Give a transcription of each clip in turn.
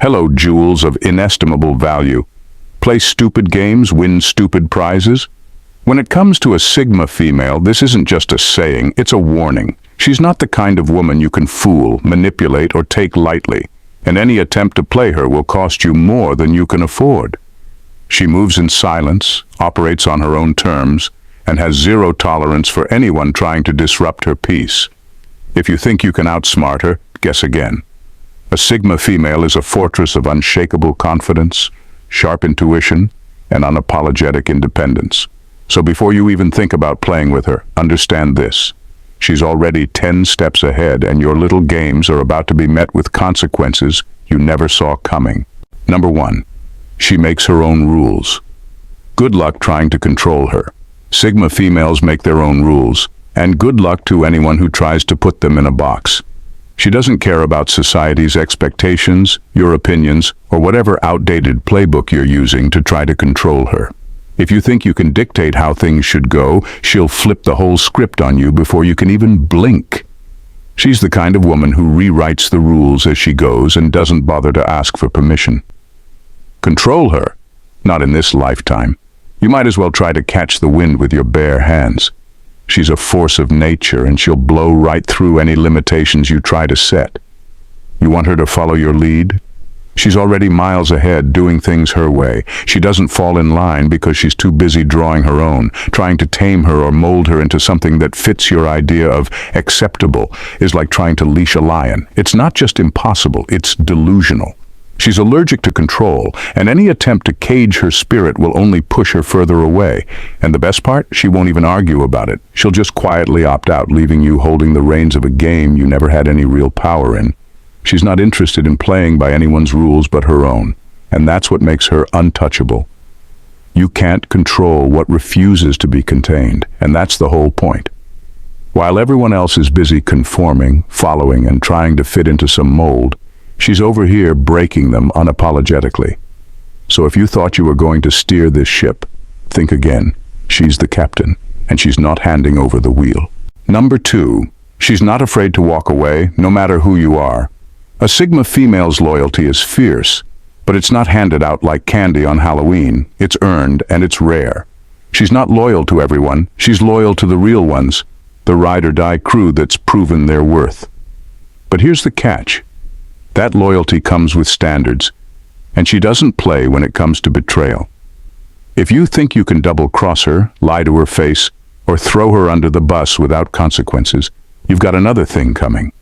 Hello, jewels of inestimable value. Play stupid games, win stupid prizes? When it comes to a Sigma female, this isn't just a saying, it's a warning. She's not the kind of woman you can fool, manipulate, or take lightly, and any attempt to play her will cost you more than you can afford. She moves in silence, operates on her own terms, and has zero tolerance for anyone trying to disrupt her peace. If you think you can outsmart her, guess again. A Sigma female is a fortress of unshakable confidence, sharp intuition, and unapologetic independence. So before you even think about playing with her, understand this. She's already 10 steps ahead, and your little games are about to be met with consequences you never saw coming. Number 1. She makes her own rules. Good luck trying to control her. Sigma females make their own rules, and good luck to anyone who tries to put them in a box. She doesn't care about society's expectations, your opinions, or whatever outdated playbook you're using to try to control her. If you think you can dictate how things should go, she'll flip the whole script on you before you can even blink. She's the kind of woman who rewrites the rules as she goes and doesn't bother to ask for permission. Control her? Not in this lifetime. You might as well try to catch the wind with your bare hands. She's a force of nature, and she'll blow right through any limitations you try to set. You want her to follow your lead? She's already miles ahead, doing things her way. She doesn't fall in line because she's too busy drawing her own. Trying to tame her or mold her into something that fits your idea of acceptable is like trying to leash a lion. It's not just impossible, it's delusional. She's allergic to control, and any attempt to cage her spirit will only push her further away. And the best part? She won't even argue about it. She'll just quietly opt out, leaving you holding the reins of a game you never had any real power in. She's not interested in playing by anyone's rules but her own, and that's what makes her untouchable. You can't control what refuses to be contained, and that's the whole point. While everyone else is busy conforming, following, and trying to fit into some mold, she's over here breaking them unapologetically. So if you thought you were going to steer this ship, think again. She's the captain, and she's not handing over the wheel. Number 2, she's not afraid to walk away, no matter who you are. A Sigma female's loyalty is fierce, but it's not handed out like candy on Halloween. It's earned, and it's rare. She's not loyal to everyone. She's loyal to the real ones, the ride-or-die crew that's proven their worth. But here's the catch. That loyalty comes with standards, and she doesn't play when it comes to betrayal. If you think you can double-cross her, lie to her face, or throw her under the bus without consequences, you've got another thing coming.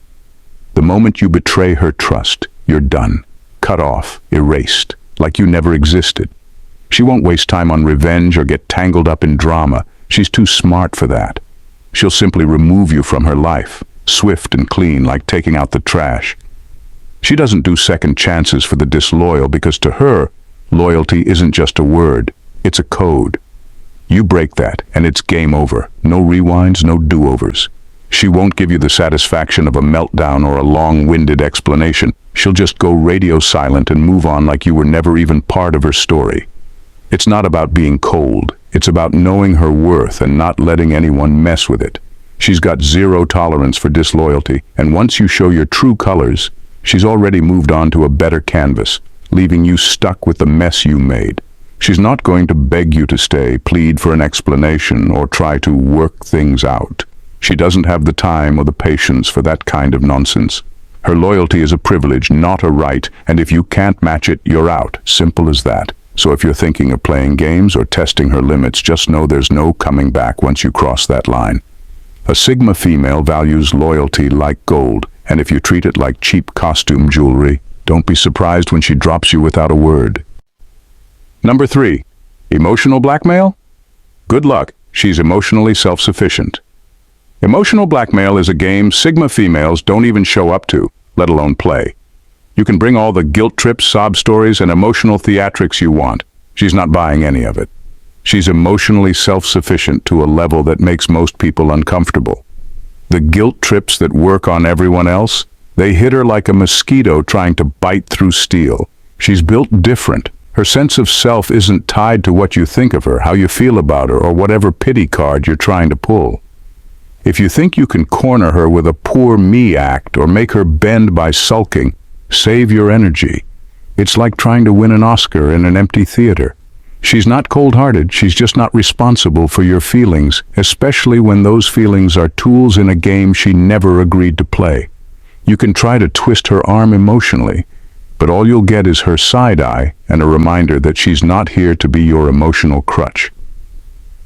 The moment you betray her trust, you're done, cut off, erased, like you never existed. She won't waste time on revenge or get tangled up in drama. She's too smart for that. She'll simply remove you from her life, swift and clean, like taking out the trash. She doesn't do second chances for the disloyal because to her, loyalty isn't just a word, it's a code. You break that and it's game over. No rewinds, no do-overs. She won't give you the satisfaction of a meltdown or a long-winded explanation. She'll just go radio silent and move on like you were never even part of her story. It's not about being cold. It's about knowing her worth and not letting anyone mess with it. She's got zero tolerance for disloyalty, and once you show your true colors, she's already moved on to a better canvas, leaving you stuck with the mess you made. She's not going to beg you to stay, plead for an explanation, or try to work things out. She doesn't have the time or the patience for that kind of nonsense. Her loyalty is a privilege, not a right, and if you can't match it, you're out. Simple as that. So if you're thinking of playing games or testing her limits, just know there's no coming back once you cross that line. A Sigma female values loyalty like gold, and if you treat it like cheap costume jewelry, don't be surprised when she drops you without a word. Number 3, emotional blackmail? Good luck. She's emotionally self-sufficient. Emotional blackmail is a game Sigma females don't even show up to, let alone play. You can bring all the guilt trips, sob stories, and emotional theatrics you want. She's not buying any of it. She's emotionally self-sufficient to a level that makes most people uncomfortable. The guilt trips that work on everyone else, they hit her like a mosquito trying to bite through steel. She's built different. Her sense of self isn't tied to what you think of her, how you feel about her, or whatever pity card you're trying to pull. If you think you can corner her with a poor me act or make her bend by sulking, save your energy. It's like trying to win an Oscar in an empty theater. She's not cold-hearted, she's just not responsible for your feelings, especially when those feelings are tools in a game she never agreed to play. You can try to twist her arm emotionally, but all you'll get is her side eye and a reminder that she's not here to be your emotional crutch.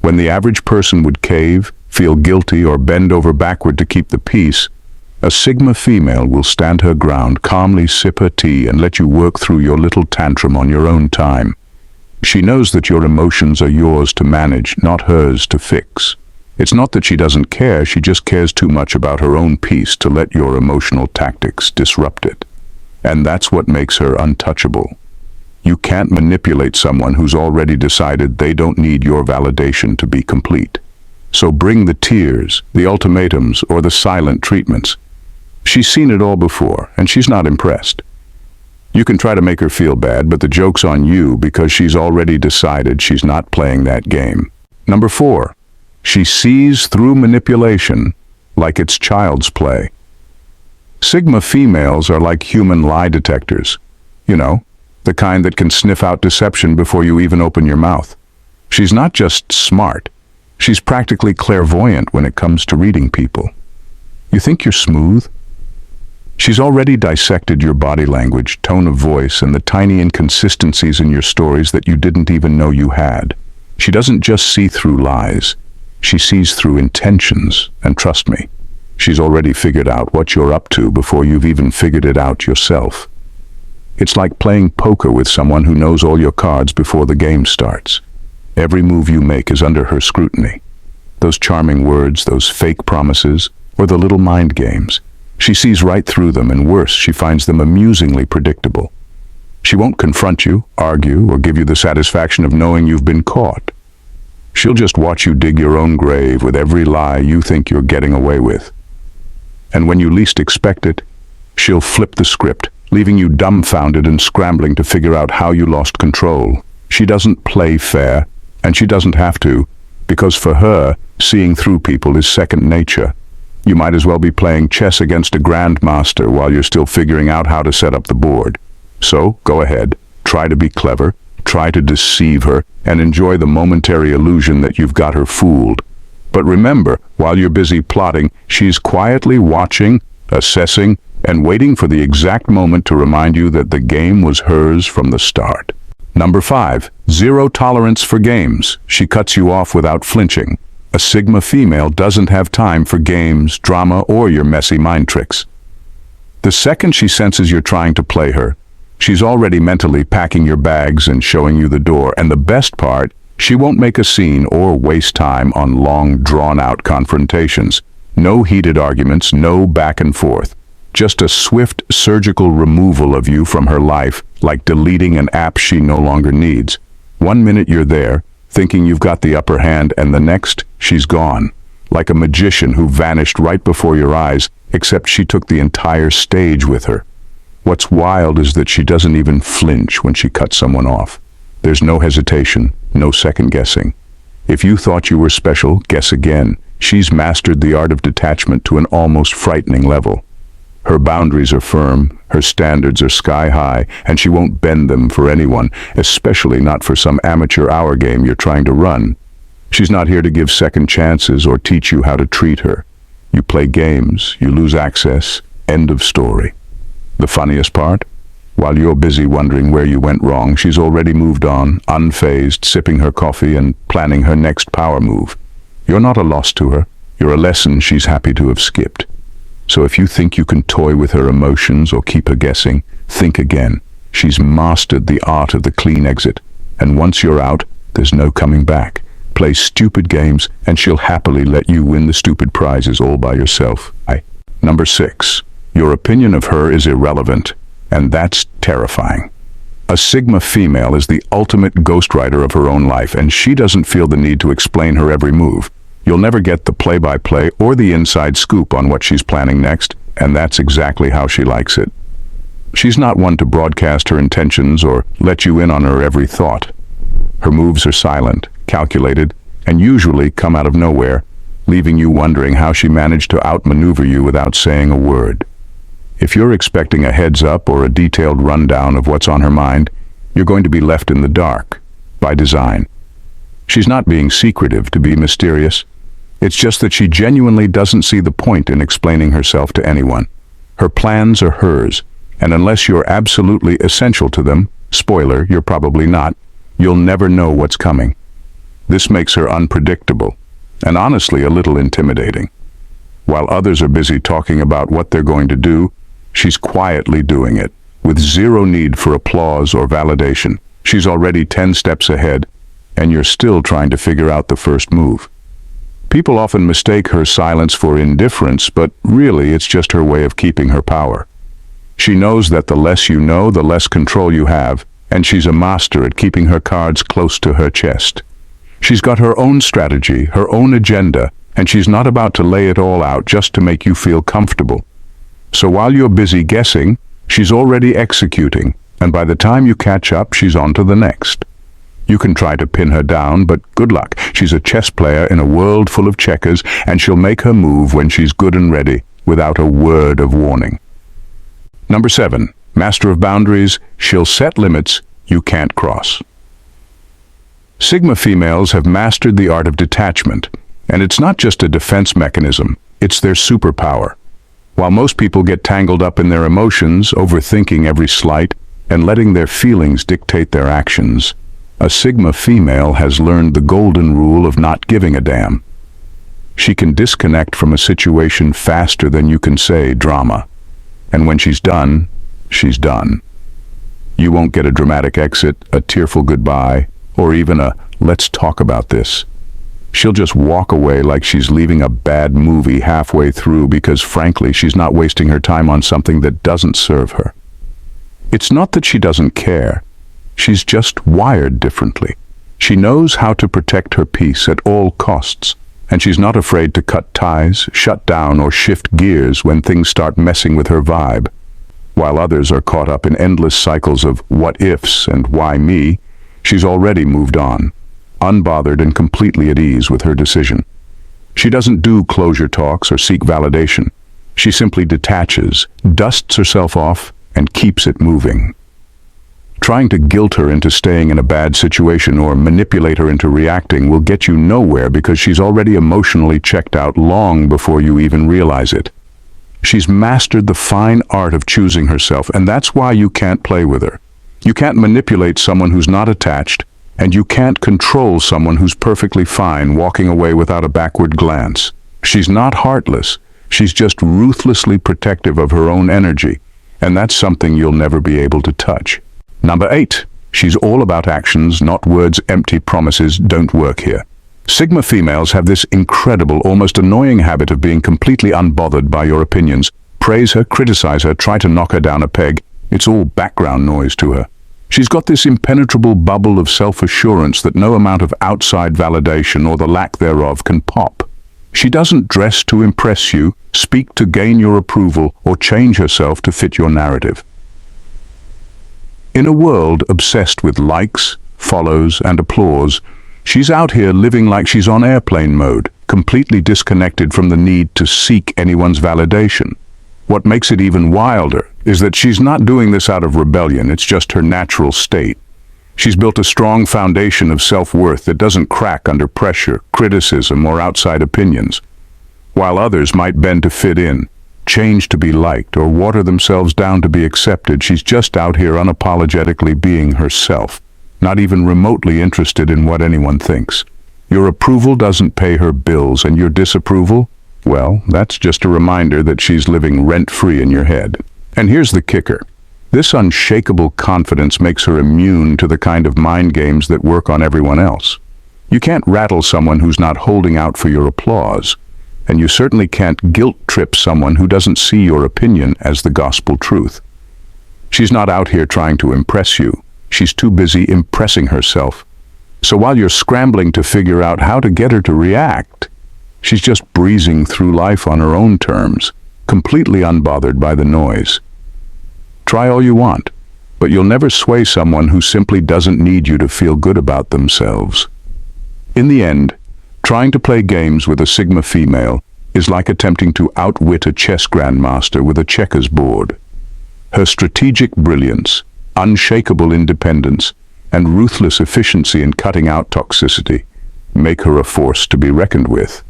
When the average person would cave, feel guilty, or bend over backward to keep the peace, a Sigma female will stand her ground, calmly sip her tea, and let you work through your little tantrum on your own time. She knows that your emotions are yours to manage, not hers to fix. It's not that she doesn't care, she just cares too much about her own peace to let your emotional tactics disrupt it. And that's what makes her untouchable. You can't manipulate someone who's already decided they don't need your validation to be complete. So bring the tears, the ultimatums, or the silent treatments. She's seen it all before, and she's not impressed. You can try to make her feel bad, but the joke's on you because she's already decided she's not playing that game. Number 4, she sees through manipulation like it's child's play. Sigma females are like human lie detectors. You know, the kind that can sniff out deception before you even open your mouth. She's not just smart, she's practically clairvoyant when it comes to reading people. You think you're smooth? She's already dissected your body language, tone of voice, and the tiny inconsistencies in your stories that you didn't even know you had. She doesn't just see through lies, she sees through intentions, and trust me, she's already figured out what you're up to before you've even figured it out yourself. It's like playing poker with someone who knows all your cards before the game starts. Every move you make is under her scrutiny. Those charming words, those fake promises, or the little mind games. She sees right through them, and worse, she finds them amusingly predictable. She won't confront you, argue, or give you the satisfaction of knowing you've been caught. She'll just watch you dig your own grave with every lie you think you're getting away with. And when you least expect it, she'll flip the script, leaving you dumbfounded and scrambling to figure out how you lost control. She doesn't play fair, and she doesn't have to, because for her, seeing through people is second nature. You might as well be playing chess against a grandmaster while you're still figuring out how to set up the board. So, go ahead, try to be clever, try to deceive her, and enjoy the momentary illusion that you've got her fooled. But remember, while you're busy plotting, she's quietly watching, assessing, and waiting for the exact moment to remind you that the game was hers from the start. Number 5, zero tolerance for games. She cuts you off without flinching. A Sigma female doesn't have time for games, drama, or your messy mind tricks. The second she senses you're trying to play her, she's already mentally packing your bags and showing you the door. And the best part, she won't make a scene or waste time on long, drawn-out confrontations. No heated arguments, no back and forth. Just a swift, surgical removal of you from her life, like deleting an app she no longer needs. 1 minute you're there, thinking you've got the upper hand, and the next, she's gone. Like a magician who vanished right before your eyes, except she took the entire stage with her. What's wild is that she doesn't even flinch when she cuts someone off. There's no hesitation, no second guessing. If you thought you were special, guess again. She's mastered the art of detachment to an almost frightening level. Her boundaries are firm, her standards are sky high, and she won't bend them for anyone, especially not for some amateur hour game you're trying to run. She's not here to give second chances or teach you how to treat her. You play games, you lose access, end of story. The funniest part? While you're busy wondering where you went wrong, she's already moved on, unfazed, sipping her coffee and planning her next power move. You're not a loss to her, you're a lesson she's happy to have skipped. So if you think you can toy with her emotions or keep her guessing, think again. She's mastered the art of the clean exit, and once you're out, there's no coming back. Play stupid games, and she'll happily let you win the stupid prizes all by yourself. Number 6, your opinion of her is irrelevant, and that's terrifying. A Sigma female is the ultimate ghostwriter of her own life, and she doesn't feel the need to explain her every move. You'll never get the play-by-play or the inside scoop on what she's planning next, and that's exactly how she likes it. She's not one to broadcast her intentions or let you in on her every thought. Her moves are silent, calculated, and usually come out of nowhere, leaving you wondering how she managed to outmaneuver you without saying a word. If you're expecting a heads up or a detailed rundown of what's on her mind, you're going to be left in the dark, by design. She's not being secretive to be mysterious. It's just that she genuinely doesn't see the point in explaining herself to anyone. Her plans are hers, and unless you're absolutely essential to them, spoiler, you're probably not, you'll never know what's coming. This makes her unpredictable, and honestly a little intimidating. While others are busy talking about what they're going to do, she's quietly doing it, with zero need for applause or validation. She's already 10 steps ahead, and you're still trying to figure out the first move. People often mistake her silence for indifference, but really it's just her way of keeping her power. She knows that the less you know, the less control you have, and she's a master at keeping her cards close to her chest. She's got her own strategy, her own agenda, and she's not about to lay it all out just to make you feel comfortable. So while you're busy guessing, she's already executing, and by the time you catch up, she's on to the next. You can try to pin her down, but good luck. She's a chess player in a world full of checkers, and she'll make her move when she's good and ready, without a word of warning. Number 7, master of boundaries. She'll set limits you can't cross. Sigma females have mastered the art of detachment, and it's not just a defense mechanism, it's their superpower. While most people get tangled up in their emotions, overthinking every slight, and letting their feelings dictate their actions, a Sigma female has learned the golden rule of not giving a damn. She can disconnect from a situation faster than you can say drama. And when she's done, she's done. You won't get a dramatic exit, a tearful goodbye, or even a let's talk about this. She'll just walk away like she's leaving a bad movie halfway through because frankly she's not wasting her time on something that doesn't serve her. It's not that she doesn't care. She's just wired differently. She knows how to protect her peace at all costs, and she's not afraid to cut ties, shut down, or shift gears when things start messing with her vibe. While others are caught up in endless cycles of what-ifs and why me, she's already moved on, unbothered and completely at ease with her decision. She doesn't do closure talks or seek validation. She simply detaches, dusts herself off, and keeps it moving. Trying to guilt her into staying in a bad situation or manipulate her into reacting will get you nowhere because she's already emotionally checked out long before you even realize it. She's mastered the fine art of choosing herself, and that's why you can't play with her. You can't manipulate someone who's not attached, and you can't control someone who's perfectly fine walking away without a backward glance. She's not heartless. She's just ruthlessly protective of her own energy, and that's something you'll never be able to touch. Number 8, she's all about actions, not words. Empty promises don't work here. Sigma females have this incredible, almost annoying habit of being completely unbothered by your opinions. Praise her, criticize her, try to knock her down a peg. It's all background noise to her. She's got this impenetrable bubble of self-assurance that no amount of outside validation or the lack thereof can pop. She doesn't dress to impress you, speak to gain your approval, or change herself to fit your narrative. In a world obsessed with likes, follows, and applause, she's out here living like she's on airplane mode, completely disconnected from the need to seek anyone's validation. What makes it even wilder is that she's not doing this out of rebellion, it's just her natural state. She's built a strong foundation of self-worth that doesn't crack under pressure, criticism, or outside opinions. While others might bend to fit in, change to be liked, or water themselves down to be accepted, she's just out here unapologetically being herself, not even remotely interested in what anyone thinks. Your approval doesn't pay her bills, and your disapproval, well, that's just a reminder that she's living rent-free in your head. And here's the kicker. This unshakable confidence makes her immune to the kind of mind games that work on everyone else. You can't rattle someone who's not holding out for your applause, and you certainly can't guilt-trip someone who doesn't see your opinion as the gospel truth. She's not out here trying to impress you. She's too busy impressing herself. So while you're scrambling to figure out how to get her to react, she's just breezing through life on her own terms, completely unbothered by the noise. Try all you want, but you'll never sway someone who simply doesn't need you to feel good about themselves. In the end, trying to play games with a Sigma female is like attempting to outwit a chess grandmaster with a checkers board. Her strategic brilliance, unshakable independence, and ruthless efficiency in cutting out toxicity make her a force to be reckoned with.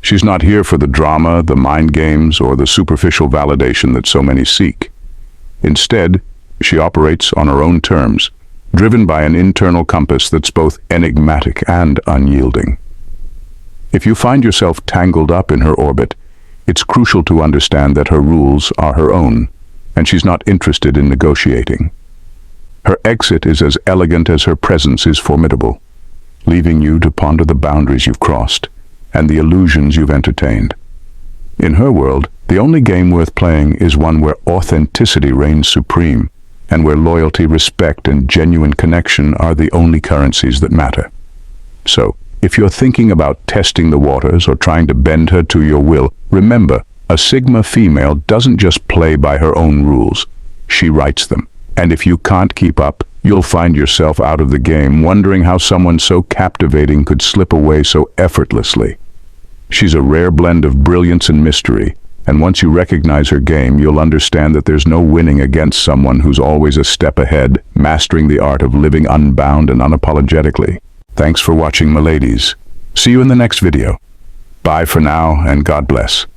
She's not here for the drama, the mind games, or the superficial validation that so many seek. Instead, she operates on her own terms, driven by an internal compass that's both enigmatic and unyielding. If you find yourself tangled up in her orbit, it's crucial to understand that her rules are her own, and she's not interested in negotiating. Her exit is as elegant as her presence is formidable, leaving you to ponder the boundaries you've crossed and the illusions you've entertained. In her world, the only game worth playing is one where authenticity reigns supreme, and where loyalty, respect, and genuine connection are the only currencies that matter. So, if you're thinking about testing the waters or trying to bend her to your will, remember, a Sigma female doesn't just play by her own rules. She writes them. And if you can't keep up, you'll find yourself out of the game, wondering how someone so captivating could slip away so effortlessly. She's a rare blend of brilliance and mystery, and once you recognize her game, you'll understand that there's no winning against someone who's always a step ahead, mastering the art of living unbound and unapologetically. Thanks for watching, my ladies. See you in the next video. Bye for now, and God bless.